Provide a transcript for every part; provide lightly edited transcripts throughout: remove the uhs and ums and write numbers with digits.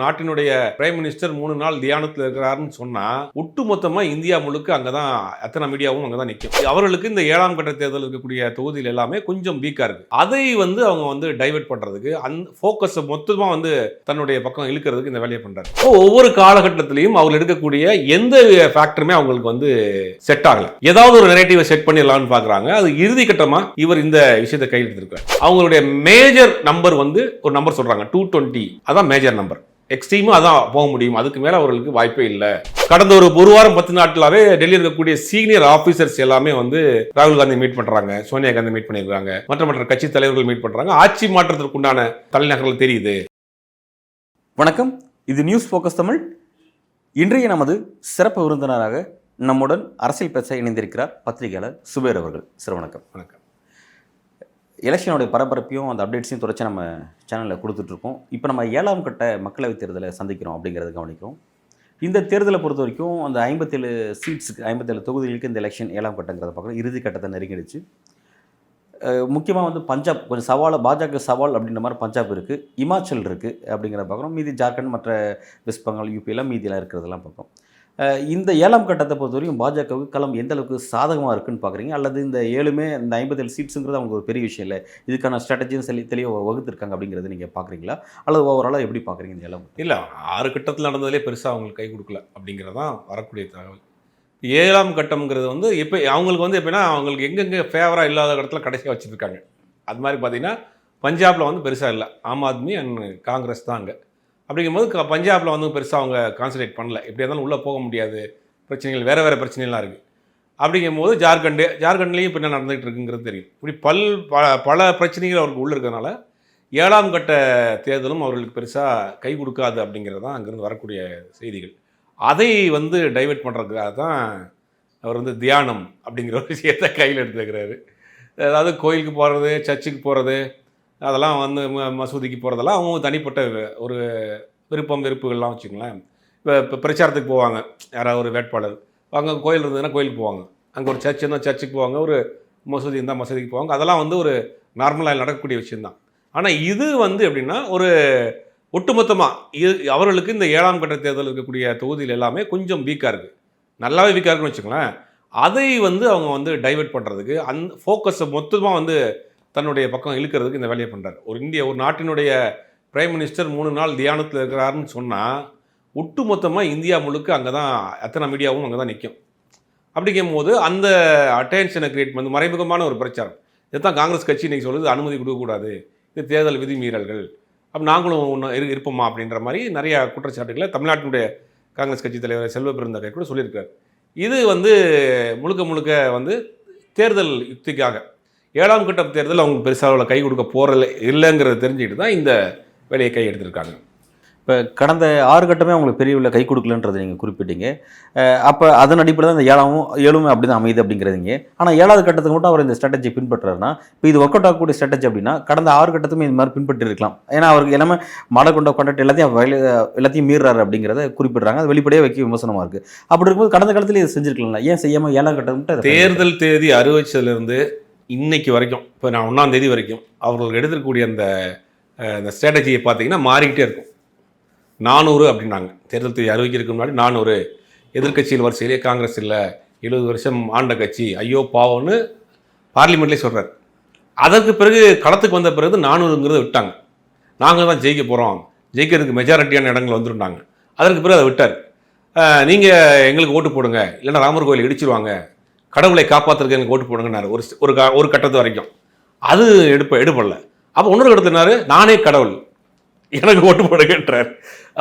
நாட்டினுடைய prime minister 3 நாள் தியானத்தில் இருக்கிறாருன்னு சொன்னா ஒட்டுமொத்தமா இந்தியா முழுக்க அங்கதான் அத்தனை மீடியாவும் அங்கதான் நிற்கும். அவர்களுக்கு இந்த 7ஆம் கட்ட தேர்தல் இருக்கக்கூடிய தொகுதியில் எல்லாமே கொஞ்சம் வீக்கா இருக்கு. அதை அவங்க டைவர்ட் பண்றதுக்கு அந்த ஃபோக்கஸ் மொத்தமா தன்னுடைய பக்கம் இழுக்கிறதுக்கு இந்த வேலையை பண்றாரு. ஒவ்வொரு காலகட்டத்திலையும் அவங்க எடுக்கக்கூடிய எந்த ஃபேக்டருமே அவங்களுக்கு செட் ஆகல. ஏதாவது ஒரு நெரேட்டிவை செட் பண்ணிடலாம்னு பாக்குறாங்க. அது இறுதி கட்டமா இவர் இந்த விஷயத்தை கையில் எடுத்திருக்காரு. அவங்களுடைய மேஜர் நம்பர் ஒரு நம்பர் சொல்றாங்க 220. அதான் மேஜர் நம்பர். எக்ஸ்ட்ரீமும் அதான் போக முடியும். அதுக்கு மேல அவர்களுக்கு வாய்ப்பே இல்லை. கடந்த ஒரு வாரம் 10 நாட்களாவே டெல்லியில் இருக்கக்கூடிய சீனியர் ஆபீசர்ஸ் எல்லாமே ராகுல் காந்தி மீட் பண்றாங்க, சோனியா காந்தி மீட் பண்ணிருக்காங்க, மற்ற கட்சி தலைவர்கள் மீட் பண்றாங்க. ஆட்சி மாற்றத்திற்குண்டான தலைநகர்கள் தெரியுது. வணக்கம், இது நியூஸ் ஃபோக்கஸ் தமிழ். இன்றைய நமது சிறப்பு விருந்தினராக நம்முடன் அரசியல் பேச இணைந்திருக்கிறார் பத்திரிகையாளர் சுபேர் அவர்கள். சார் வணக்கம். வணக்கம். எலெக்ஷனுடைய பரபரப்பையும் அந்த அப்டேட்ஸையும் தொடர்ச்சி நம்ம சேனலில் கொடுத்துட்ருக்கோம். இப்போ நம்ம 7ஆம் கட்ட மக்களவைத் தேர்தலை சந்திக்கிறோம் அப்படிங்கிறத கவனிக்கிறோம். இந்த தேர்தலை பொறுத்த வரைக்கும் அந்த 57 சீட்ஸுக்கு 57 தொகுதிகளுக்கு இந்த எலெக்ஷன் 7ஆம் கட்டங்கிறத பார்க்குறோம். இறுதி கட்டத்தை நெருங்கிடுச்சு. முக்கியமாக பஞ்சாப் கொஞ்சம் சவால், பாஜக சவால் அப்படின்ற மாதிரி பஞ்சாப் இருக்குது, இமாச்சல் இருக்குது அப்படிங்கிறத பார்க்குறோம். மீதி ஜார்க்கண்ட், மற்ற வெஸ்ட் பெங்கால், யூபியெல்லாம் மீதியெல்லாம் இருக்கிறதெல்லாம் பார்க்குறோம். இந்த 7ஆம் கட்டத்தை பொறுத்த வரைக்கும் பாஜகவுக்கு களம் எந்த அளவுக்கு சாதகமாக இருக்குன்னு பார்க்குறீங்க? அல்லது இந்த 7மே இந்த 57 சீட்ஸுங்கிறது அவங்க ஒரு பெரிய விஷயம் இல்லை, இதுக்கான ஸ்ட்ராட்டஜியும் தெளிவாக வகுத்துருக்காங்க அப்படிங்கிறது நீங்கள் பார்க்குறீங்களா? அல்லது ஓவராலாக எப்படி பார்க்குறீங்க இந்த 7ஆம்? இல்லை, 6 கட்டத்தில் நடந்ததுலேயே பெருசாக அவங்களுக்கு கை கொடுக்கல அப்படிங்கிறதான் வரக்கூடிய தகவல். 7ஆம் கட்டம்ங்கிறது இப்போ அவங்களுக்கு எப்படின்னா அவங்களுக்கு எங்கெங்கே ஃபேவராக இல்லாத இடத்துல கடைசியாக வச்சுருக்காங்க. அது மாதிரி பார்த்தீங்கன்னா பஞ்சாபில் பெருசாக இல்லை, ஆம் ஆத்மி அண்ட் காங்கிரஸ் தான் அங்கே. அப்படிங்கும்போது பஞ்சாபில் பெருசாக அவங்க கான்சன்ட்ரேட் பண்ணல. எப்படி இருந்தாலும் உள்ளே போக முடியாது, பிரச்சனைகள் வேறு பிரச்சனைலாம் இருக்குது. அப்படிங்கும்போது ஜார்க்கண்ட்லேயும் இப்போ என்ன நடந்துகிட்டு இருக்குங்கிறது தெரியும். இப்படி பல பிரச்சனைகள் அவருக்கு உள்ளே இருக்கிறதுனால 7ஆம் கட்ட தேர்தலும் அவர்களுக்கு பெருசாக கை கொடுக்காது அப்படிங்கிறது தான் அங்கேருந்து வரக்கூடிய செய்திகள். அதை டைவெர்ட் பண்ணுறதுக்காக தான் அவர் தியானம் அப்படிங்கிற ஒரு விஷயத்தை கையில் எடுத்துக்கிறாரு. அதாவது கோயிலுக்கு போகிறது, சர்ச்சுக்கு போகிறது, அதெல்லாம் மசூதிக்கு போகிறதெல்லாம் அவங்க தனிப்பட்ட ஒரு வெறுப்புகள்லாம் வச்சுங்களேன். இப்போ பிரச்சாரத்துக்கு போவாங்க, யாராவது ஒரு வேட்பாளர் அங்கே கோயில் இருந்ததுன்னா கோயிலுக்கு போவாங்க, அங்கே ஒரு சர்ச் இருந்தால் சர்ச்சுக்கு போவாங்க, ஒரு மசூதி இருந்தால் மசூதிக்கு போவாங்க. அதெல்லாம் ஒரு நார்மலாக நடக்கக்கூடிய விஷயந்தான். ஆனால் இது எப்படின்னா ஒரு ஒட்டுமொத்தமாக அவர்களுக்கு இந்த 7ஆம் கட்ட தேர்தல் இருக்கக்கூடிய தொகுதியில் எல்லாமே கொஞ்சம் வீக்காக இருக்குது, நல்லாவே வீக்காக இருக்குன்னு வச்சுங்களேன். அதை அவங்க டைவெர்ட் பண்ணுறதுக்கு அந்த ஃபோக்கஸை மொத்தமாக தன்னுடைய பக்கம் இழுக்கிறதுக்கு இந்த வேலையை பண்ணுறாரு. ஒரு நாட்டினுடைய பிரைம் மினிஸ்டர் 3 நாள் தியானத்தில் இருக்கிறாருன்னு சொன்னால் ஒட்டுமொத்தமாக இந்தியா முழுக்க அங்கே தான் அத்தனை மீடியாவும் அங்கே தான் நிற்கும். அப்படிங்கும்போது அந்த அட்டென்ஷனை கிரியேட் பண்ணி மறைமுகமான ஒரு பிரச்சாரம். இதுதான் காங்கிரஸ் கட்சி இன்றைக்கி சொல்லுது, அனுமதி கொடுக்கக்கூடாது, இது தேர்தல் விதிமீறல்கள், அப்போ நாங்களும் ஒன்று இருப்போமா அப்படின்ற மாதிரி நிறையா குற்றச்சாட்டுகளை தமிழ்நாட்டினுடைய காங்கிரஸ் கட்சி தலைவர் செல்வ பெருந்தகை கூட சொல்லியிருக்காரு. இது முழுக்க தேர்தல் யுக்திக்காக 7ஆம் கட்ட தேர்தல் அவங்க பெருசாக கை கொடுக்க போகிறதில்ல இல்லைங்கிறத தெரிஞ்சுக்கிட்டு தான் இந்த வேலையை கை எடுத்திருக்காங்க. இப்போ கடந்த 6 கட்டமே அவங்களுக்கு பெரிய கை கொடுக்கலன்றதை நீங்கள் குறிப்பிட்டீங்க. அப்போ அதன் அடிப்படையில் தான் இந்த 7மே அப்படி தான் அமையுது அப்படிங்கிறதுங்க. ஆனால் 7ஆவது கட்டத்துக்கு மட்டும் அவர் இந்த ஸ்ட்ராட்டஜி பின்பற்றுறாருன்னா, இப்போ இது ஒர்க் அவுட் ஆகக்கூடிய ஸ்ட்ராட்டஜி அப்படின்னா கடந்த 6 கட்டத்துமே இந்த மாதிரி பின்பற்றி இருக்கலாம். ஏன்னா அவருக்கு எல்லாமே மாடல் கொண்ட கான்ட்ராக்ட் எல்லாத்தையும் மீறாரு அப்படிங்கிறத குறிப்பிடுறாங்க. அது வெளிப்படையாக வைக்க விமர்சனமாக இருக்குது. அப்படி இருக்கும்போது கடந்த காலத்தில் இதை செஞ்சுருக்கலாம்ல, ஏன் செய்யாமல் 7ஆம் கட்டம் மட்டும் தேர்தல் தேதி அறிவிச்சதுலேருந்து இன்னைக்கு வரைக்கும், இப்போ நான் 1ஆம் தேதி வரைக்கும் அவர்கள் எடுத்துக்கூடிய அந்த ஸ்ட்ராட்டஜியை பார்த்தீங்கன்னா மாறிக்கிட்டே இருக்கும். 400 அப்படின்னாங்க தேர்தல் தேதி அறிவிக்கிறதுக்கு முன்னாடி. 400 எதிர்கட்சியில் வரிசையிலே காங்கிரஸ் இல்லை, 70 வருஷம் ஆண்ட கட்சி, ஐயோ பாவம்னு பார்லிமெண்ட்லேயே சொல்கிறார். அதற்கு பிறகு களத்துக்கு வந்த பிறகு 400ங்கிறத விட்டாங்க. நாங்கள் தான் ஜெயிக்க போகிறோம், ஜெயிக்கிறதுக்கு மெஜாரிட்டியான இடங்கள் வந்துருந்தாங்க. அதற்கு பிறகு அதை விட்டார். நீங்கள் எங்களுக்கு ஓட்டு போடுங்க, இல்லைன்னா ராமர் கோயில் இடிச்சிருவாங்க, கடவுளை காப்பாற்றுறதுக்கு எனக்கு ஓட்டு போடுங்கன்னாரு ஒரு கட்டத்து வரைக்கும். அது எடுப்படல. அப்போ இன்னொரு கட்டத்தினாரு, நானே கடவுள், எனக்கு ஓட்டு போடுங்கன்றார்.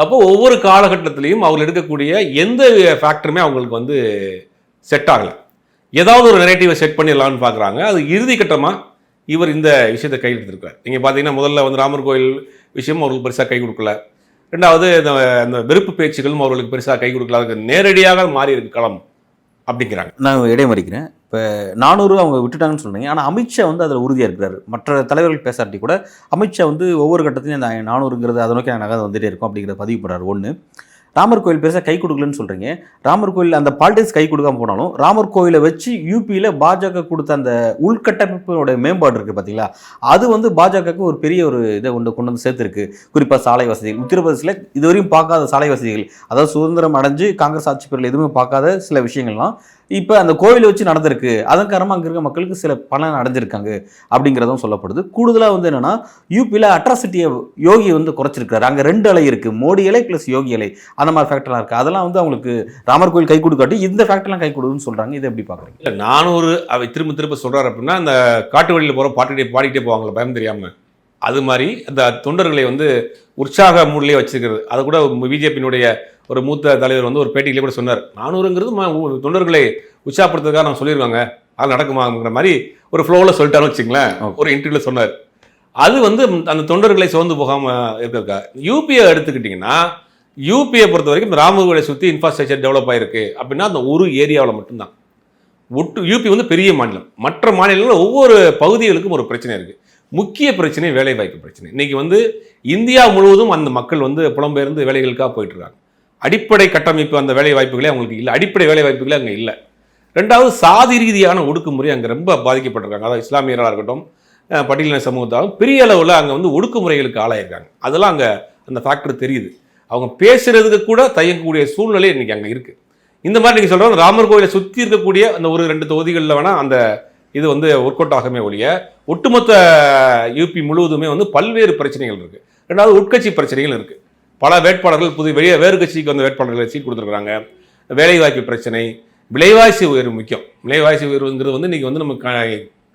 அப்போ ஒவ்வொரு காலகட்டத்திலையும் அவங்க எடுக்கக்கூடிய எந்த ஃபேக்டருமே அவங்களுக்கு செட் ஆகலை. ஏதாவது ஒரு நெரேட்டிவை செட் பண்ணிடலாம்னு பார்க்குறாங்க. அது இறுதி கட்டமாக இவர் இந்த விஷயத்தை கையில் எடுத்திருக்கார். நீங்கள் பார்த்தீங்கன்னா முதல்ல ராமர் கோயில் விஷயமும் அவர்களுக்கு பெருசாக கை கொடுக்கல. ரெண்டாவது இந்த வெறுப்பு பேச்சுகளும் அவர்களுக்கு பெருசாக கை கொடுக்கல. அதுக்கு நேரடியாக மாறி இருக்கு களம் அப்படிங்கிறாங்க. நான் இடைமறிக்கிறேன். இப்போ 400 அவங்க விட்டுட்டாங்கன்னு சொல்கிறீங்க. ஆனால் அமித்ஷா அதில் உறுதியாக இருக்கிறாரு. மற்ற தலைவர்கள் பேசாட்டி கூட அமித்ஷா ஒவ்வொரு கட்டத்திலையும் அந்த 400ங்கிறது அதை நோக்கி நகர்ந்து வந்துகிட்டே இருக்கும் அப்படிங்கிறத பதிவு பண்ணுறாரு. ஒன்று. ராமர் கோயில் பெருசாக கை கொடுக்கலன்னு சொல்கிறீங்க. ராமர் கோயில் அந்த பாலிடிக்ஸ் கை கொடுக்காம போனாலும் ராமர் கோயிலை வச்சு யூபியில் பாஜக கொடுத்த அந்த உள்கட்டமைப்போட மேம்பாடு இருக்குது பார்த்தீங்களா, அது வந்து பாஜகவுக்கு ஒரு பெரிய ஒரு இதை கொண்டு வந்து சேர்த்துருக்கு. குறிப்பாக சாலை வசதிகள், உத்தரப்பிரதேசில் இதுவரையும் பார்க்காத சாலை வசதிகள், அதாவது சுதந்திரம் அடைஞ்சு காங்கிரஸ் ஆட்சி பேரில் எதுவுமே பார்க்காத சில விஷயங்கள்லாம் இப்போ அந்த கோயிலை வச்சு நடந்திருக்கு. அதன் காரணமாக அங்கே இருக்க மக்களுக்கு சில பலன் அடைஞ்சிருக்காங்க அப்படிங்கிறதும் சொல்லப்படுது. கூடுதலாக வந்து என்னென்னா யூபியில் அட்ராசிட்டியை யோகி வந்து குறைச்சிருக்காரு. அங்கே 2 அலை இருக்குது, மோடி அலை ப்ளஸ் யோகி அலை, அந்த மாதிரி ஃபேக்டர்லாம் இருக்குது. அதெல்லாம் வந்து அவங்களுக்கு ராமர் கோயில் கை கொடுக்காட்டி இந்த ஃபேக்டர்லாம் கை கொடுக்குன்னு சொல்கிறாங்க. இதை எப்படி பார்க்குறீங்க? இல்லை, 400 அவை திரும்ப சொல்கிறார் அப்படின்னா அந்த காட்டு வழியில் போகிற பாடிக்கிட்டே போவாங்களே பயம் தெரியாமல், அது மாதிரி அந்த தொண்டர்களை வந்து உற்சாக மூடிலே வச்சுக்கிறது. அது கூட பிஜேபியினுடைய ஒரு மூத்த தலைவர் வந்து ஒரு பேட்டியிலே கூட சொன்னார், 400ங்கிறது தொண்டர்களை உற்சாகப்படுத்துறதுக்காக நான் சொல்லியிருக்காங்க, அது நடக்குமாங்கிற மாதிரி ஒரு ஃப்ளோவில் சொல்லிட்டான்னு வச்சுங்களேன். ஒரு இன்டர்வியூவில் சொன்னார். அது வந்து அந்த தொண்டர்களை சோர்ந்து போகாமல் இருக்கிறதுக்கா. யூபியை எடுத்துக்கிட்டிங்கன்னா, யூபியை பொறுத்த வரைக்கும் இந்த ராமர்கோயிலை சுற்றி இன்ஃப்ராஸ்ட்ரக்சர் டெவலப் ஆகிருக்கு அப்படின்னா அந்த ஒரு ஏரியாவில் மட்டும்தான். யூபி வந்து பெரிய மாநிலம். மற்ற மாநிலங்களில் ஒவ்வொரு பகுதிகளுக்கும் ஒரு பிரச்சனை இருக்குது. முக்கிய பிரச்சனை வேலைவாய்ப்பு பிரச்சனை. இன்றைக்கி வந்து இந்தியா முழுவதும் அந்த மக்கள் வந்து புலம்பெயர்ந்து வேலைகளுக்காக போயிட்டுருக்காங்க. அடிப்படை கட்டமைப்பு அந்த வேலை வாய்ப்புகளே அவங்களுக்கு இல்லை, அடிப்படை வேலை வாய்ப்புகளே அங்கே இல்லை. 2வது சாதி ரீதியான ஒடுக்குமுறை அங்கே ரொம்ப பாதிக்கப்பட்டிருக்காங்க. அதாவது இஸ்லாமியராக இருக்கட்டும், பட்டியலின சமூகத்தாலும் பெரிய அளவில் அங்கே வந்து ஒடுக்குமுறைகளுக்கு ஆளாயிருக்காங்க. அதெல்லாம் அங்கே அந்த ஃபேக்டர் தெரியுது. அவங்க பேசுறதுக்கு கூட தயங்கக்கூடிய சூழ்நிலை இன்றைக்கி அங்கே இருக்குது. இந்த மாதிரி நீங்கள் சொல்கிறோம் ராமர் கோயிலை சுற்றி இருக்கக்கூடிய அந்த ஒரு 2 தொகுதிகளில் வேணால் அந்த இது வந்து ஒர்க் அவுட் ஆகுமே ஒழிய ஒட்டுமொத்த யூபி முழுவதுமே வந்து பல்வேறு பிரச்சனைகள் இருக்குது. 2வது உட்கட்சி பிரச்சனைகள் இருக்குது. பல வேட்பாளர்கள் வேறு கட்சிக்கு வந்த வேட்பாளர்களை சீட் கொடுத்துருக்குறாங்க. வேலைவாய்ப்பு பிரச்சனை, விலைவாசி உயர்வு முக்கியம். விலைவாசி உயர்வுங்கிறது வந்து இன்றைக்கி வந்து நம்ம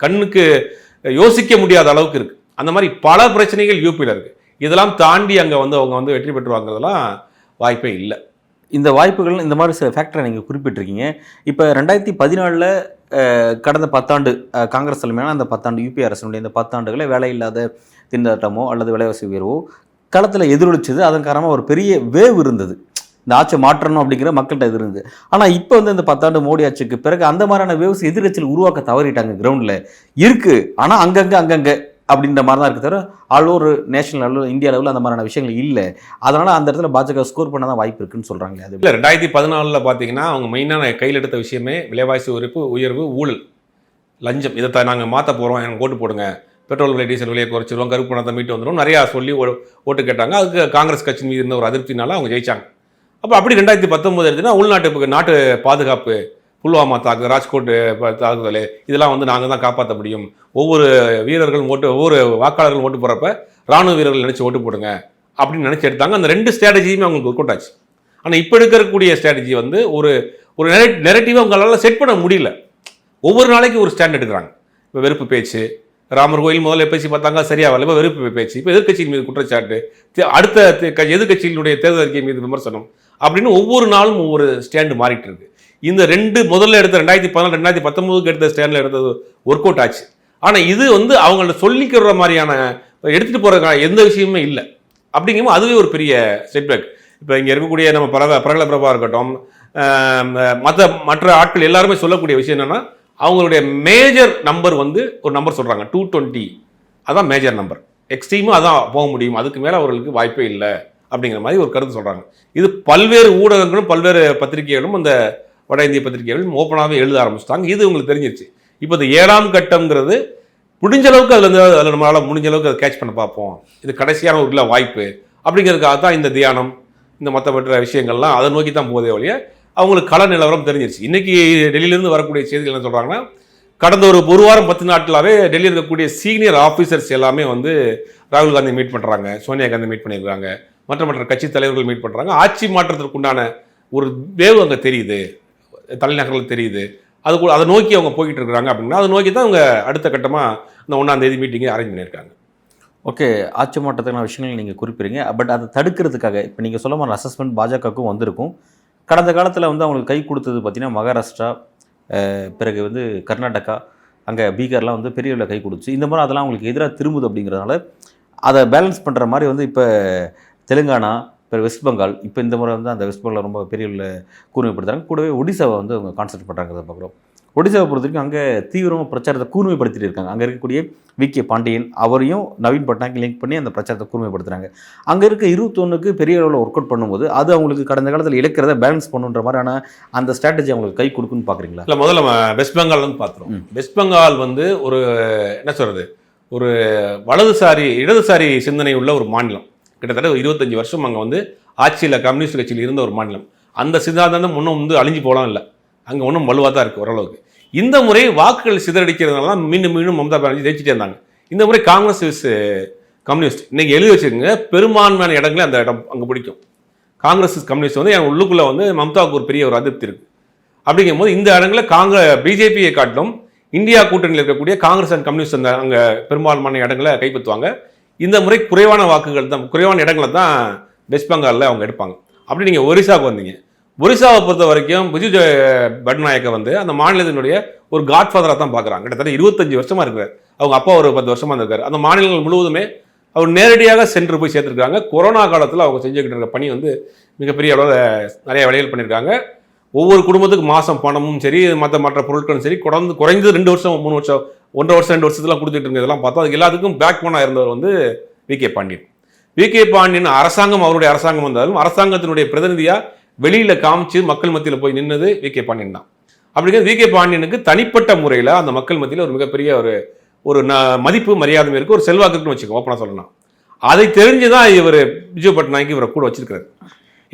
கண்ணுக்கு யோசிக்க முடியாத அளவுக்கு இருக்குது. அந்த மாதிரி பல பிரச்சனைகள் யூபியில் இருக்குது. இதெல்லாம் தாண்டி அங்கே வந்து அவங்க வந்து வெற்றி பெற்றுவாங்கிறதுலாம் வாய்ப்பே இல்லை. இந்த வாய்ப்புகள் இந்த மாதிரி சில ஃபேக்டரை நீங்கள் குறிப்பிட்டிருக்கீங்க. இப்போ 2014 கடந்த 10 ஆண்டு காங்கிரஸ் தலைமையான அந்த 10 ஆண்டு யூபி அரசினுடைய இந்த 10 ஆண்டுகளை வேலையில்லாத திண்டாட்டமோ அல்லது விலைவாசி உயர்வோ களத்தில் எதிரொலிச்சது. அதன் காரணமாக ஒரு பெரிய வேவ் இருந்தது, இந்த ஆட்சி மாற்றணும் அப்படிங்கிற மக்கள்கிட்ட இது இருந்தது. ஆனால் இப்போ வந்து இந்த 10 ஆண்டு மோடி ஆட்சிக்கு பிறகு அந்த மாதிரியான வேவ்ஸ் எதிர்கட்சியில் உருவாக்க தவறிட்டாங்க. கிரவுண்டில் இருக்குது, ஆனால் அங்கங்கே அப்படின்ற மாதிரி தான் இருக்குது தவிர ஆல் ஓவர் நேஷனல் அளவில் இந்தியா அளவில் அந்த மாதிரியான விஷயங்கள் இல்லை. அதனால் அந்த இடத்துல பாஜக ஸ்கோர் பண்ண தான் வாய்ப்பு இருக்குன்னு சொல்கிறாங்க. அது இல்லை, 2014 பார்த்தீங்கன்னா அவங்க மெயினான கையில் எடுத்த விஷயமே விலைவாசி உயர்வு, ஊழல், லஞ்சம். இதை நாங்கள் மாற்ற போகிறோம், எனக்கு ஓட்டு போடுங்க, பெட்ரோல் விலை டீசல் விலையை குறைச்சிருவோம், கருப்பு பணத்தை மீட்டு வந்துடும், நிறையா சொல்லி ஓட்டு கேட்டாங்க. அதுக்கு காங்கிரஸ் கட்சி மீது இருந்த ஒரு அதிருப்தினால அவங்க ஜெயிச்சாங்க. அப்போ அப்படி 2019 எடுத்துன்னா உள்நாட்டு நாட்டு பாதுகாப்பு, புல்வாமா தாக்குதல், ராஜ்கோட் தாக்குதல், இதெல்லாம் வந்து நாங்கள் தான் காப்பாற்ற முடியும். ஒவ்வொரு வீரர்களும் ஒவ்வொரு வாக்காளர்களும் ஓட்டு போடுறப்ப ராணுவ வீரர்கள் நினச்சி ஓட்டு போடுங்க அப்படின்னு நினச்சி எடுத்தாங்க. அந்த 2 ஸ்ட்ராட்டஜியுமே அவங்களுக்கு ஒர்க் அவுட் ஆச்சு. ஆனால் இப்போ எடுக்கக்கூடிய ஸ்ட்ராட்டஜி வந்து ஒரு நெரட்டிவை அவங்களால செட் பண்ண முடியல. ஒவ்வொரு நாளைக்கு ஒரு ஸ்டாண்ட் எடுக்கிறாங்க. இப்போ வெறுப்பு பேச்சு, ராமர் கோயில் முதல்ல பேசி பார்த்தாங்க சரியா வரல, இப்போ வெறுப்பு பேச்சு, இப்போ எதிர்கட்சியின் மீது குற்றச்சாட்டு, அடுத்த எதிர்கட்சியினுடைய தேர்தல் அறிக்கை மீது விமர்சனம் அப்படின்னு ஒவ்வொரு நாளும் ஒவ்வொரு ஸ்டாண்டு மாறிட்டு இருக்கு. இந்த 2 முதல்ல எடுத்த 2014 2019 எடுத்த ஸ்டாண்டில் எடுத்தது ஒர்க் அவுட் ஆச்சு. ஆனால் இது வந்து அவங்கள்ட்ட சொல்லிக்கிற மாதிரியான எடுத்துகிட்டு போகிற எந்த விஷயமுமே இல்லை. அப்படிங்கும்போது அதுவே ஒரு பெரிய செட்பேக். இப்போ இங்கே இருக்கக்கூடிய நம்ம பிரகல பிரபா இருக்கட்டும், மற்ற ஆட்கள் எல்லாருமே சொல்லக்கூடிய விஷயம் என்னென்னா அவங்களுடைய மேஜர் நம்பர் வந்து ஒரு நம்பர் சொல்கிறாங்க 220, அதான் மேஜர் நம்பர். எக்ஸ்ட்ரீமும் அதான் போக முடியும், அதுக்கு மேலே அவர்களுக்கு வாய்ப்பே இல்லை அப்படிங்கிற மாதிரி ஒரு கருத்து சொல்கிறாங்க. இது பல்வேறு ஊடகங்களும் பல்வேறு பத்திரிகைகளும் அந்த வட இந்திய பத்திரிகைகளும் ஓப்பனாகவே எழுத ஆரம்பிச்சிட்டாங்க. இது உங்களுக்கு தெரிஞ்சிருச்சு. இப்போ இந்த 7ஆம் கட்டம்ங்கிறது முடிஞ்ச அளவுக்கு அதில் நம்மளால் முடிஞ்ச அளவுக்கு அதை கேட்ச் பண்ண பார்ப்போம், இது கடைசியான ஒரு வாய்ப்பு அப்படிங்கிறதுக்காக தான் இந்த தியானம், இந்த மற்ற விஷயங்கள்லாம் அதை நோக்கி தான் போதே ஒழிய அவங்களுக்கு கள நிலவரம் தெரிஞ்சிருச்சு. இன்றைக்கி டெல்லியிலேருந்து வரக்கூடிய செய்திகள் என்ன சொல்கிறாங்கன்னா, கடந்த ஒரு வாரம் 10 நாட்களாகவே டெல்லியில் இருக்கக்கூடிய சீனியர் ஆஃபீஸர்ஸ் எல்லாமே வந்து ராகுல் காந்தி மீட் பண்ணுறாங்க, சோனியா காந்தி மீட் பண்ணியிருக்காங்க, மற்ற கட்சி தலைவர்கள் மீட் பண்ணுறாங்க. ஆட்சி மாற்றத்திற்குண்டான ஒரு வேவு அங்கே தெரியுது, தலைநகரில் தெரியுது. அதை நோக்கி அவங்க போய்கிட்டு இருக்கிறாங்க. அப்படின்னா அதை நோக்கி தான் அவங்க அடுத்த கட்டமாக இந்த 1ஆம் தேதி மீட்டிங்கை அரேஞ்ச் பண்ணியிருக்காங்க. ஓகே, ஆட்சி மாற்றத்துக்கான விஷயங்கள் நீங்கள் குறிப்பிடுறீங்க. பட் அதை தடுக்கிறதுக்காக இப்போ நீங்கள் சொல்ல மாதிரி அசஸ்மெண்ட் பாஜகவுக்கும் வந்திருக்கும். கடந்த காலத்தில் வந்து அவங்களுக்கு கை கொடுத்தது பார்த்திங்கன்னா மகாராஷ்டிரா, பிறகு வந்து கர்நாடகா, அங்கே பீகார்லாம் வந்து பெரிய கை கொடுத்துச்சு. இந்த மாதிரி அதெல்லாம் அவங்களுக்கு எதிராக திரும்புது. அப்படிங்கிறதுனால அதை பேலன்ஸ் பண்ணுற மாதிரி வந்து இப்போ தெலுங்கானா, இப்போ வெஸ்ட் பெங்கால், இப்போ இந்த முறை வந்து அந்த வெஸ்ட் பெங்கால் ரொம்ப பெரிய கூர்மைப்படுத்துகிறாங்க. கூடவே ஒடிசாவை வந்து அவங்க கான்சென்ட்ரேட் பண்ணுறாங்க பார்க்குறோம். ஒடிசாவை பொறுத்த வரைக்கும் அங்கே தீவிரமாக பிரச்சாரத்தை கூர்மைப்படுத்திட்டு இருக்காங்க. அங்கே இருக்கக்கூடிய வி.கே. பாண்டியன் அவரையும் நவீன் பட்நாயக் லிங்க் பண்ணி அந்த பிரச்சாரத்தை கூர்மைப்படுத்துகிறாங்க. அங்கே இருக்க 21க்கு பெரிய அளவில் ஒர்க் அவுட் பண்ணும்போது அது அவங்களுக்கு கடந்த காலத்தில் இழக்கிறத பேலன்ஸ் பண்ணுன்ற மாதிரியான அந்த ஸ்ட்ராட்டஜி அவங்களுக்கு கை கொடுக்குன்னு பார்க்குறீங்களா? இல்லை, முதல்ல நம்ம வெஸ்ட் பெங்கால் வந்து பார்த்துருவோம். வெஸ்ட் பெங்கால் வந்து ஒரு என்ன சொல்கிறது, ஒரு இடதுசாரி சிந்தனை உள்ள ஒரு மாநிலம். கிட்டத்தட்ட 25 வருஷம் அங்கே வந்து ஆட்சியில் கம்யூனிஸ்ட் கட்சியில் இருந்த ஒரு மாநிலம். அந்த சித்தாந்தம் இன்னும் வந்து அழிஞ்சு போகலாம் இல்லை, அங்கே ஒன்றும் வலுவாக தான் இருக்குது ஓரளவுக்கு. இந்த முறை வாக்குகள் சிதறடிக்கிறதுனால தான் மீண்டும் மீண்டும் மம்தா பானர்ஜி ஜெயிச்சுட்டே இருந்தாங்க. இந்த முறை காங்கிரஸ் கம்யூனிஸ்ட் இன்னைக்கு எழுதி வச்சுக்கோங்க, பெரும்பான்மையான இடங்களே அந்த இடம் அங்கே பிடிக்கும். காங்கிரஸ் கம்யூனிஸ்ட் வந்து என் உள்ளுக்குள்ளே வந்து மம்தாவுக்கு ஒரு பெரிய ஒரு அதிருப்தி இருக்குது. அப்படிங்கும் போது இந்த இடங்களில் பிஜேபியை காட்டிலும் இந்தியா கூட்டணியில் இருக்கக்கூடிய காங்கிரஸ் அண்ட் கம்யூனிஸ்ட் அந்த அங்கே பெரும்பான்மையான இடங்களை கைப்பற்றுவாங்க. இந்த முறை குறைவான இடங்களை தான் வெஸ்ட் பெங்காலில் அவங்க எடுப்பாங்க. அப்படி நீங்கள் ஒரிசாவுக்கு வந்தீங்க. ஒரிசாவை பொறுத்த வரைக்கும் பிஜு பட்நாயக்கை வந்து அந்த மாநிலத்தினுடைய ஒரு காட்ஃபாதராக தான் பார்க்குறாங்க. கிட்டத்தட்ட 25 வருஷமாக இருக்கிறார். அவங்க அப்பா ஒரு 10 வருஷமாக இருக்கார். அந்த மாநிலங்கள் முழுவதுமே அவர் நேரடியாக சென்று போய் சேர்த்துருக்காங்க. கொரோனா காலத்தில் அவங்க செஞ்சுக்கிட்டு இருக்க பணி வந்து மிகப்பெரிய அளவில் நிறைய வேலைகள் பண்ணியிருக்காங்க. ஒவ்வொரு குடும்பத்துக்கு மாதம் பணமும் சரி மற்ற பொருட்களும் சரி குறைந்தது 2 வருஷம் 3 வருஷம் 1.5 வருஷம் 2 வருஷத்துலாம் கொடுத்துட்டு இருந்ததெல்லாம் பார்த்தா அதுக்கு எல்லாத்துக்கும் பேக் போனாக இருந்தவர் வந்து வி.கே. பாண்டியன். வி.கே. பாண்டியன் அவருடைய அரசாங்கம் வந்தாலும் அரசாங்கத்தினுடைய பிரதிநிதியாக வெளியில் காமிச்சு மக்கள் மத்தியில் போய் நின்னது வி.கே. பாண்டியன் தான். அப்படிங்கிறது வி.கே. பாண்டியனுக்கு தனிப்பட்ட முறையில் அந்த மக்கள் மத்தியில் ஒரு மிகப்பெரிய ஒரு மதிப்பு மரியாதை இருக்குது, ஒரு செல்வாக்கு இருக்குன்னு வச்சுக்கோ, ஓப்பனாக சொல்லணும். அதை தெரிஞ்சு தான் இவர் பிஜு பட்நாயக் இவரை கூட வச்சிருக்கிறாரு.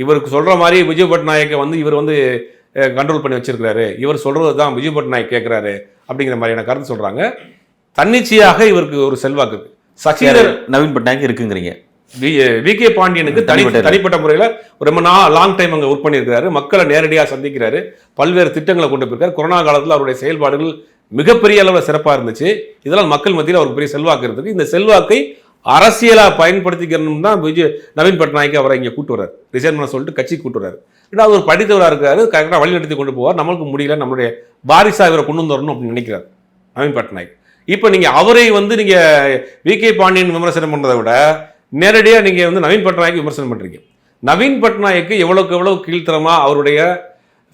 இவருக்கு சொல்கிற மாதிரி பிஜு பட்நாயக்கை வந்து இவர் வந்து கண்ட்ரோல் பண்ணி வச்சிருக்கிறாரு, இவர் சொல்கிறது தான் பிஜு பட்நாயக் கேட்குறாரு அப்படிங்கிற மாதிரியான கருத்து சொல்கிறாங்க. தன்னிச்சையாக இவருக்கு ஒரு செல்வாக்கு இருக்குது. சசிதர் நவீன் பட்நாயக் இருக்குங்கிறீங்க. வி.கே. பாண்டியனுக்கு தனிப்பட்ட முறையில் ரொம்ப லாங் டைம் அங்கே ஒர்க் பண்ணியிருக்கிறாரு. மக்களை நேரடியாக சந்திக்கிறாரு, பல்வேறு திட்டங்களை கொண்டு போயிருக்காரு. கொரோனா காலத்தில் அவருடைய செயல்பாடுகள் மிகப்பெரிய அளவில் சிறப்பாக இருந்துச்சு. இதெல்லாம் மக்கள் மத்தியில் அவருக்கு பெரிய செல்வாக்கு இருந்தது. இந்த செல்வாக்கை அரசியலாக பயன்படுத்திக்கணும் தான் நவீன் பட்நாயக் அவரை இங்கே கூட்டு வர்றாரு, ரிசைன் பண்ண சொல்லிட்டு கட்சி கூட்டு வர்றாரு. ஏன்னா அவர் படித்தவராக இருக்காரு, கரெக்டாக வழி நடத்தி கொண்டு போவார். நம்மளுக்கு முடியல, நம்மளுடைய வாரிசா இவரை கொண்டு வரணும் அப்படின்னு நினைக்கிறார் நவீன் பட்நாயக். இப்போ நீங்கள் அவரை வந்து நீங்கள் வி.கே. பாண்டியன் விமர்சனம் பண்ணுறதை விட நேரடியாக நீங்கள் வந்து நவீன் பட்நாயக் விமர்சனம் பண்ணுறீங்க. நவீன் பட்நாயக்கு எவ்வளவு கீழ்த்தரமாக அவருடைய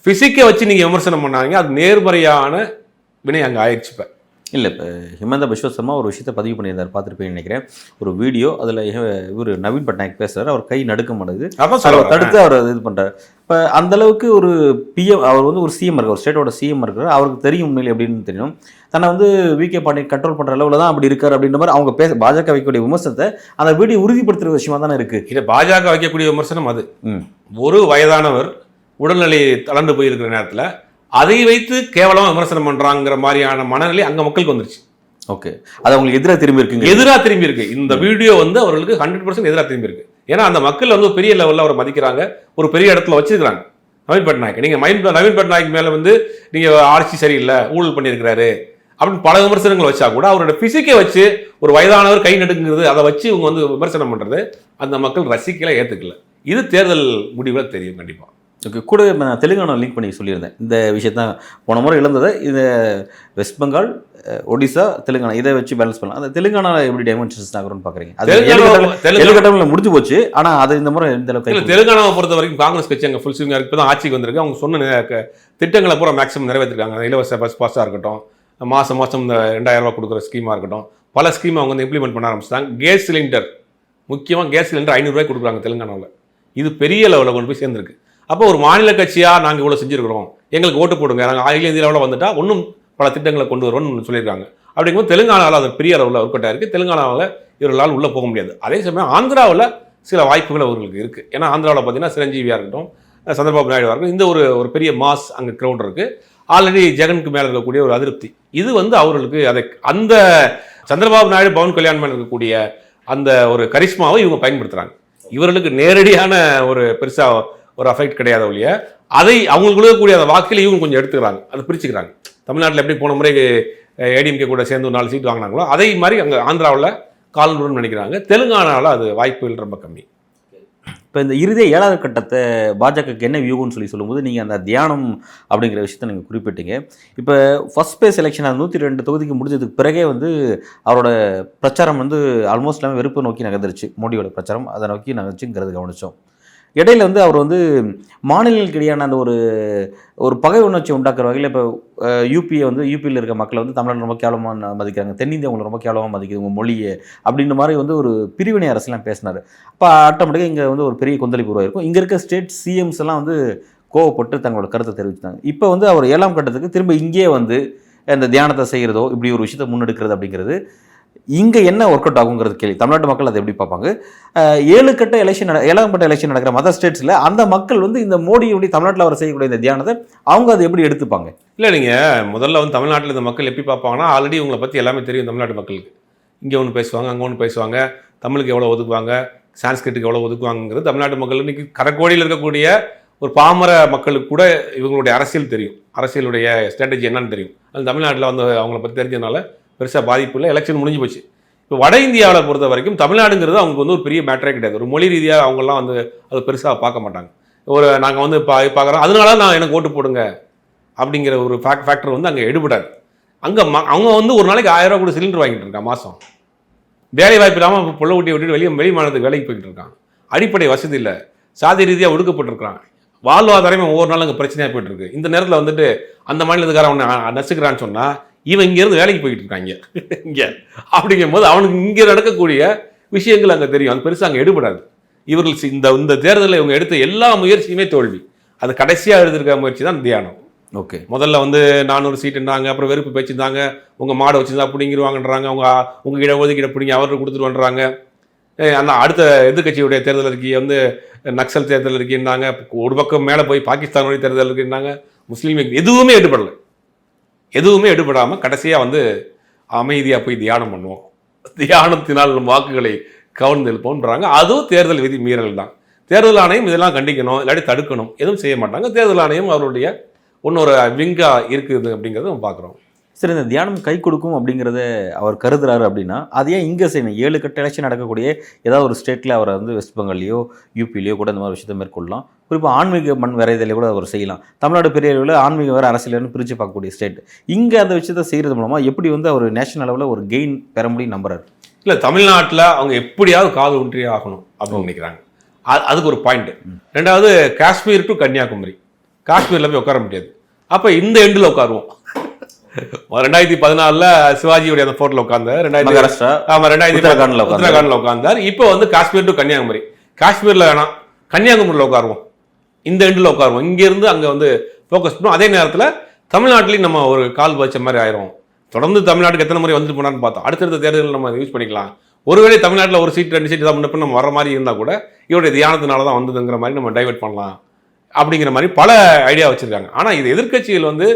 ஃபிசிக்கை வச்சு நீங்கள் விமர்சனம் பண்ணாங்க, அது நேர்மறையான வினை அங்கே ஆயிடுச்சு. இப்போ இல்லை, இப்போ ஹிமந்த பிஸ்வ சர்மா ஒரு விஷயத்தை பதிவு பண்ணியிருந்தார், பார்த்துருப்பேன்னு நினைக்கிறேன். ஒரு வீடியோ, அதில் இவர் நவீன் பட்நாயக் பேசுகிறார், அவர் கை நடுக்க மாட்டேது, தடுத்து அவர் இது பண்ணுறாரு. இப்போ அந்தளவுக்கு ஒரு பிஎம், அவர் வந்து ஒரு சிஎம் இருக்கார், ஒரு ஸ்டேட்டோட சிஎம் இருக்கார், அவருக்கு தெரியும் உண்மையிலே அப்படின்னு தெரியும். தன்னை வந்து வி.கே. பாண்டியன் கண்ட்ரோல் பண்ணுற அளவில் தான் அப்படி இருக்கார் அப்படின்ற மாதிரி அவங்க பாஜக வைக்கக்கூடிய விமர்சனத்தை அந்த வீடியோ உறுதிப்படுத்துகிற விஷயமா தானே இருக்குது. இது பாஜக வைக்கக்கூடிய விமர்சனம். அது ஒரு வயதானவர் உடல்நிலை தளர்ந்து போயிருக்கிற நேரத்தில் அதை வைத்து கேவலமாக விமர்சனம் பண்ணுறாங்கிற மாதிரியான மனநிலை அங்கே மக்களுக்கு வந்துருச்சு. ஓகே, அது அவங்களுக்கு எதிராக திரும்பி இருக்கு. இந்த வீடியோ வந்து அவர்களுக்கு 100% எதிராக திரும்பி இருக்கு. ஏன்னா அந்த மக்கள் வந்து பெரிய லெவலில் அவரை மதிக்கிறாங்க, ஒரு பெரிய இடத்துல வச்சிருக்கிறாங்க நவீன் பட்நாயக். நீங்கள் நவீன் பட்நாயக் மேலே வந்து நீங்கள் ஆட்சி சரியில்லை, ஊழல் பண்ணியிருக்கிறாரு அப்படின்னு பல விமர்சனங்கள் வச்சா கூட அவரோட பிசிக்கை வச்சு ஒரு வயதானவர் கை நடுங்கிறது, அதை வச்சு இவங்க வந்து விமர்சனம் பண்ணுறது அந்த மக்கள் ரசிக்கல, ஏற்றுக்கல. இது தேர்தல் முடிவில் தெரியும் கண்டிப்பாக. ஓகே, கூட நான் தெலுங்கானா லிங்க் பண்ணி சொல்லியிருந்தேன் இந்த விஷயத்தான். போன முறை இழந்ததை இந்த வெஸ்ட் பெங்கால், ஒடிசா, தெலுங்கானா இதை வச்சு பேலன்ஸ் பண்ணலாம். அந்த தெலுங்கானாவில் எப்படி டைமென்ஷன்ஸ் ஆகும்னு பார்க்குறீங்க? அது 7 கட்டமில் முடிஞ்சு போச்சு, ஆனால் அது இந்த முறை இந்த அளவுக்கு. தெலுங்கானாவை பொறுத்த வரைக்கும் காங்கிரஸ் கட்சி அங்கே ஃபுல் ஸ்விங்காக இப்போ தான் ஆட்சிக்கு வந்திருக்கு. அவங்க சொன்ன திட்டங்களை பூரா மேக்ஸிமம் நிறைவேற்றிருக்காங்க. இலவச பஸ் பாஸாக இருக்கட்டும், மாதம் இந்த 2000 ரூபா கொடுக்குற ஸ்கீமாக இருக்கட்டும், பல ஸ்கீம் அவங்க வந்து இம்ப்ளிமெண்ட் பண்ண ஆரம்பிச்சிட்டாங்க. கேஸ் சிலிண்டர், முக்கியமாக கேஸ் சிலிண்டர் 500 ரூபாய் கொடுக்குறாங்க தெலுங்கானாவில். இது பெரிய லெவலில் கொண்டு போய் சேர்ந்துருக்கு. அப்போ ஒரு மாநில கட்சியாக நாங்கள் இவ்வளோ செஞ்சுருக்கிறோம், எங்களுக்கு ஓட்டு போடுங்க, நாங்கள் அகில இந்திய லெவலில் வந்துட்டால் இன்னும் பல திட்டங்களை கொண்டு வருவோம்னு சொல்லியிருக்காங்க. அப்படிங்கும்போது தெலுங்கானாவில் அது பெரிய அளவில் ஒர்க் அவுட் ஆயிருக்கு. தெலுங்கானாவில் இவர்களால் உள்ளே போக முடியாது. அதே சமயம் ஆந்திராவில் சில வாய்ப்புகள் அவர்களுக்கு இருக்குது. ஏன்னா ஆந்திராவில் பார்த்தீங்கன்னா சிரஞ்சீவியாக இருக்கட்டும், சந்திரபாபு நாயுடுவாக இருக்கட்டும், இந்த ஒரு பெரிய மாஸ் அங்கே க்ரௌட் இருக்குது. ஆல்ரெடி ஜெகனுக்கு மேலே இருக்கக்கூடிய ஒரு அதிருப்தி, இது வந்து அவர்களுக்கு அந்த சந்திரபாபு நாயுடு, பவன் கல்யாண் மேலே இருக்கக்கூடிய அந்த ஒரு கரிஷ்மாவை இவங்க பயன்படுத்துகிறாங்க. இவர்களுக்கு நேரடியான ஒரு பெருசாக ஒரு அஃபெக்ட் கிடையாத ஒழிய அதை அவங்களுக்கு கொடுக்கக்கூடிய அந்த வாக்கில் இவங்க கொஞ்சம் எடுத்துக்கிறாங்க, அதை பிரிச்சுக்கிறாங்க. தமிழ்நாட்டில் எப்படி போன முறை ஏடிஎம்கே கூட சேர்ந்து 4 சீட் வாங்கினாங்களோ அதே மாதிரி அங்கே ஆந்திராவில் காலனுடன் நினைக்கிறாங்க. தெலுங்கானாவில் அது வாய்ப்புகள் ரொம்ப கம்மி. இப்போ இந்த இறுதிய 7வது கட்டத்தை பாஜகக்கு என்ன வியூகம்னு சொல்லும்போது நீங்கள் அந்த தியானம் அப்படிங்கிற விஷயத்தை நீங்கள் குறிப்பிட்டீங்க. இப்போ ஃபர்ஸ்ட் பேஸ் எலெக்ஷன் அது 102 தொகுதிக்கு முடிஞ்சதுக்கு பிறகே வந்து அவரோட பிரச்சாரம் வந்து ஆல்மோஸ்ட் எல்லாமே வெறுப்பு நோக்கி நகர்ந்துருச்சு. மோடியோட பிரச்சாரம் அதை நோக்கி நகர்ச்சிங்கிறது கவனித்தோம். இடையில வந்து அவர் வந்து மாநிலங்களுக்கு இடையான அந்த ஒரு பகை உணர்ச்சி உண்டாக்குற வகையில் இப்போ யூபியை வந்து யூபியில் இருக்க மக்களை வந்து தமிழ்நாடு ரொம்ப கேவலமாக மதிக்கிறாங்க, தென்னிந்தியா அவங்களை ரொம்ப கேவலமாக மதிக்குது உங்கள் மொழியை அப்படின்ற மாதிரி வந்து ஒரு பிரிவினை அரசுலாம் பேசினார். அப்போ ஆட்டோமேட்டிக்காக இங்கே வந்து ஒரு பெரிய கொந்தளிப்பு உருவாயிருக்கும். இங்கே இருக்க ஸ்டேட் சிஎம்ஸ் எல்லாம் வந்து கோவப்பட்டு தங்களோட கருத்தை தெரிவித்தாங்க. இப்போ வந்து அவர் 7ஆம் கட்டத்துக்கு திரும்ப இங்கே வந்து இந்த தியானத்தை செய்கிறதோ இப்படி ஒரு விஷயத்தை முன்னெடுக்கிறது அப்படிங்கிறது இங்கே என்ன ஒர்க் அவுட் ஆகுங்கிறது கேள்வி. தமிழ்நாட்டு மக்கள் அதை எப்படி பார்ப்பாங்க? 7ஆம் கட்ட எலெக்ஷன் நடக்கிற மதர் ஸ்டேட்ஸில் அந்த மக்கள் வந்து இந்த மோடியுடைய தமிழ்நாட்டில் அவர் செய்யக்கூடிய இந்த தியானத்தை அவங்க அதை எப்படி எடுத்துப்பாங்க? இல்லை, நீங்கள் முதல்ல வந்து தமிழ்நாட்டில் இந்த மக்கள் எப்படி பார்ப்பாங்கன்னா, ஆல்ரெடி உங்களை பற்றி எல்லாமே தெரியும் தமிழ்நாட்டு மக்களுக்கு. இங்கே ஒன்று பேசுவாங்க, அங்கே ஒன்று பேசுவாங்க, தமிழுக்கு எவ்வளோ ஒதுக்குவாங்க, சான்ஸ்கிரிட்டுக்கு எவ்வளோ ஒதுக்குவாங்கிறது தமிழ்நாட்டு மக்கள் இன்றைக்கி கரக்கோடியில் இருக்கக்கூடிய ஒரு பாமர மக்களுக்கு கூட இவங்களுடைய அரசியல் தெரியும், அரசியலுடைய ஸ்ட்ராட்டஜி என்னன்னு தெரியும். அது தமிழ்நாட்டில் வந்து அவங்கள பற்றி தெரிஞ்சதுனால பெருசாக பாதிப்பு இல்லை. எலெக்ஷன் முடிஞ்சு போச்சு. இப்போ வட இந்தியாவில் பொறுத்த வரைக்கும் தமிழ்நாடுங்கிறது அவங்களுக்கு வந்து ஒரு பெரிய மேட்டரே கிடையாது. ஒரு மொழி ரீதியாக அவங்கெல்லாம் வந்து அது பெருசாக பார்க்க மாட்டாங்க. நாங்கள் வந்து பார்க்குறோம், அதனால நான் எனக்கு ஓட்டு போடுங்க அப்படிங்கிற ஒரு ஃபேக்டர் வந்து அங்கே எடுபடாது. அவங்க வந்து ஒரு நாளைக்கு 1000 ரூபா கூட சிலிண்டர் வாங்கிட்டு இருக்கான் மாதம். வேலை வாய்ப்பு இல்லாமல் புள்ள ஊட்டியை விட்டுட்டு வெளி மாநிலத்துக்கு வேலைக்கு போய்கிட்டு இருக்கான். அடிப்படை வசதி இல்லை, சாதி ரீதியாக ஒடுக்கப்பட்டிருக்கிறான். வாழ்வாதாரமே ஒவ்வொரு நாளும் அங்கே பிரச்சனையாக போயிட்டு இருக்கு. இந்த நேரத்தில் வந்துட்டு அந்த மாநிலத்துக்காரன் அவனை நசுக்கிறான்னு சொன்னால் இவன் இங்கேருந்து வேலைக்கு போயிட்டு இருக்காங்க இங்கே. அப்படிங்கும் போது அவனுக்கு இங்கே நடக்கக்கூடிய விஷயங்கள் அங்கே தெரியும். அது பெருசாக அங்கே எடுபடாது. இவர்கள் இந்த தேர்தலில் இவங்க எடுத்த எல்லா முயற்சியுமே தோல்வி. அது கடைசியாக எடுத்திருக்க முயற்சி தான் தியானம். ஓகே, முதல்ல வந்து 400 சீட்டுன்றாங்க, அப்புறம் வெறுப்பு பேச்சுருந்தாங்க, உங்கள் மாடை வச்சுருந்தா பிடிங்கிடுவாங்கன்றாங்க, உங்கள் கிட்ட ஒதுக்கிட பிடிங்க அவருக்கு கொடுத்துருவான்றாங்க. அந்த அடுத்த எதிர்கட்சியுடைய தேர்தல் அறிக்கையை வந்து நக்சல் தேர்தல் இருக்கின்றாங்க, ஒரு பக்கம் மேலே போய் பாகிஸ்தானுடைய தேர்தல் இருக்கின்றாங்க, முஸ்லீம் எதுவுமே எடுபடாமல் கடைசியாக வந்து அமைதியாக போய் தியானம் பண்ணுவோம், தியானத்தினால் வாக்குகளை கவர்ந்து எழுப்போன்றாங்க. அதுவும் தேர்தல் விதி மீறல் தான். தேர்தல் ஆணையம் இதெல்லாம் கண்டிக்கணும், இல்லாட்டி தடுக்கணும், எதுவும் செய்ய மாட்டாங்க. தேர்தல் ஆணையம் அவருடைய இன்னொரு விங்காக இருக்குது அப்படிங்கிறத நம்ம பார்க்குறோம். சரி, இந்த தியானம் கை கொடுக்கும் அப்படிங்கிறத அவர் கருதுறாரு அப்படின்னா அது ஏன் இங்கே செய்யணும்? 7 கட்ட எலெக்ஷன் நடக்கக்கூடிய ஏதாவது ஒரு ஸ்டேட்டில் அவரை வந்து வெஸ்ட் பெங்கால்லையோ யூபிலையோ கூட இந்த மாதிரி விஷயத்தை மேற்கொள்ளலாம். குறிப்பாக ஆன்மீக மண் விரைதலை கூட அவர் செய்யலாம். தமிழ்நாடு பெரிய அளவில் ஆன்மீக வேறு அரசியல்னு பிரித்து பார்க்கக்கூடிய ஸ்டேட். இங்கே அந்த விஷயத்தை செய்கிறது மூலமாக எப்படி வந்து அவர் நேஷனல் லெவலில் ஒரு கெயின் பெற முடியும் நம்புறாரு? இல்லை, தமிழ்நாட்டில் அவங்க எப்படியாவது காது ஊன்றியே ஆகணும் அப்படின்னு நினைக்கிறாங்க. அதுக்கு ஒரு பாயிண்ட். ரெண்டாவது, காஷ்மீர் டு கன்னியாகுமரி, காஷ்மீரில் போய் உட்கார முடியாது. அப்போ இந்த எண்டில் உட்காருவோம். 2014 சிவாஜியுடைய அந்த போர்ட்டில் உட்கார்ந்தார். 2014 உட்கார்ந்தார். இப்போ வந்து காஷ்மீர் டு கன்னியாகுமரி. காஷ்மீரில் வேணாம், கன்னியாகுமரியில் உட்காருவோம், இந்த எண்டில் உட்காருவோம். இங்கேருந்து அங்கே வந்து ஃபோக்கஸ் பண்ணுவோம். அதே நேரத்தில் தமிழ்நாட்டிலையும் நம்ம ஒரு கால் வச்ச மாதிரி ஆயிரும். தொடர்ந்து தமிழ்நாட்டுக்கு எத்தனை முறை வந்துட்டு போனான்னு பார்த்தோம். அடுத்தடுத்த தேர்தலில் நம்ம யூஸ் பண்ணிக்கலாம். ஒருவேளை தமிழ்நாட்டில் ஒரு சீட் 2 சீட் தான் முன்னப்ப நம்ம வர மாதிரி இருந்தால் கூட இவருடைய தியானத்தினால தான் வந்ததுங்கிற மாதிரி நம்ம டைவெர்ட் பண்ணலாம் அப்படிங்கிற மாதிரி பல ஐடியா வச்சுருக்காங்க. ஆனால் இது எதிர்க்கட்சிகள் வந்து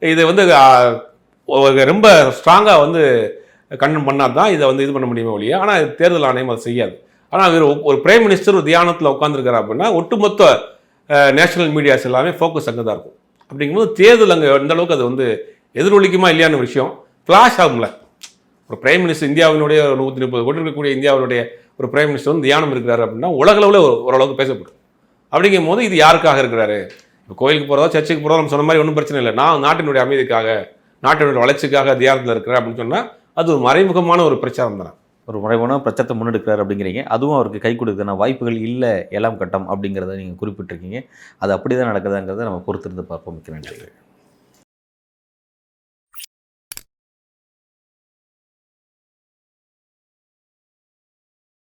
இதை வந்து ரொம்ப ஸ்ட்ராங்காக வந்து கண்டனம் பண்ணால் தான் இதை வந்து இது பண்ண முடியுமே ஒழிய, ஆனால் தேர்தல் ஆணையம் அதை செய்யாது. ஆனால் இவர் ஒரு பிரைம் மினிஸ்டர் ஒரு தியானத்தில் உட்காந்துருக்காரு அப்படின்னா ஒட்டுமொத்த நேஷனல் மீடியாஸ் எல்லாமே ஃபோக்கஸ் அங்கே தான் இருக்கும். அப்படிங்கும்போது தேர்தல் அங்கே எந்த அளவுக்கு அது வந்து எதிரொலிக்குமா இல்லையான விஷயம் ஃப்ளாஷ் ஆகும்ல. ஒரு பிரைம் மினிஸ்டர் இந்தியாவினுடைய 130 கோடி இருக்கக்கூடிய இந்தியாவினுடைய ஒரு பிரைம் மினிஸ்டர் வந்து தியானம் இருக்கிறாரு அப்படின்னா உலகளவில் ஓரளவுக்கு பேசப்படும். அப்படிங்கும் போது இது யாருக்காக இருக்கிறாரு? இப்போ கோயிலுக்கு போகிறதோ சர்ச்சுக்கு போகிறதோ நம்ம சொன்ன மாதிரி ஒன்றும் பிரச்சனை இல்லை. நான் நாட்டினுடைய அமைதிக்காக, நாட்டினுடைய வளர்ச்சிக்காக தியானத்தில் இருக்கிறேன் அப்படின்னு சொன்னால் அது ஒரு மறைமுகமான ஒரு பிரச்சாரம் தானே. ஒரு மறைமுகமான பிரச்சாரத்தை முன்னெடுக்கிறார் அப்படிங்கிறீங்க. அதுவும் அவருக்கு கை கொடுக்குதுன்னா வாய்ப்புகள் இல்லை 7ஆம் கட்டம் அப்படிங்கிறத நீங்கள் குறிப்பிட்டிருக்கீங்க. அது அப்படி தான் நடக்குதாங்கிறத நம்ம பொறுத்திருந்து பார்ப்போம். மிக்க நன்றி.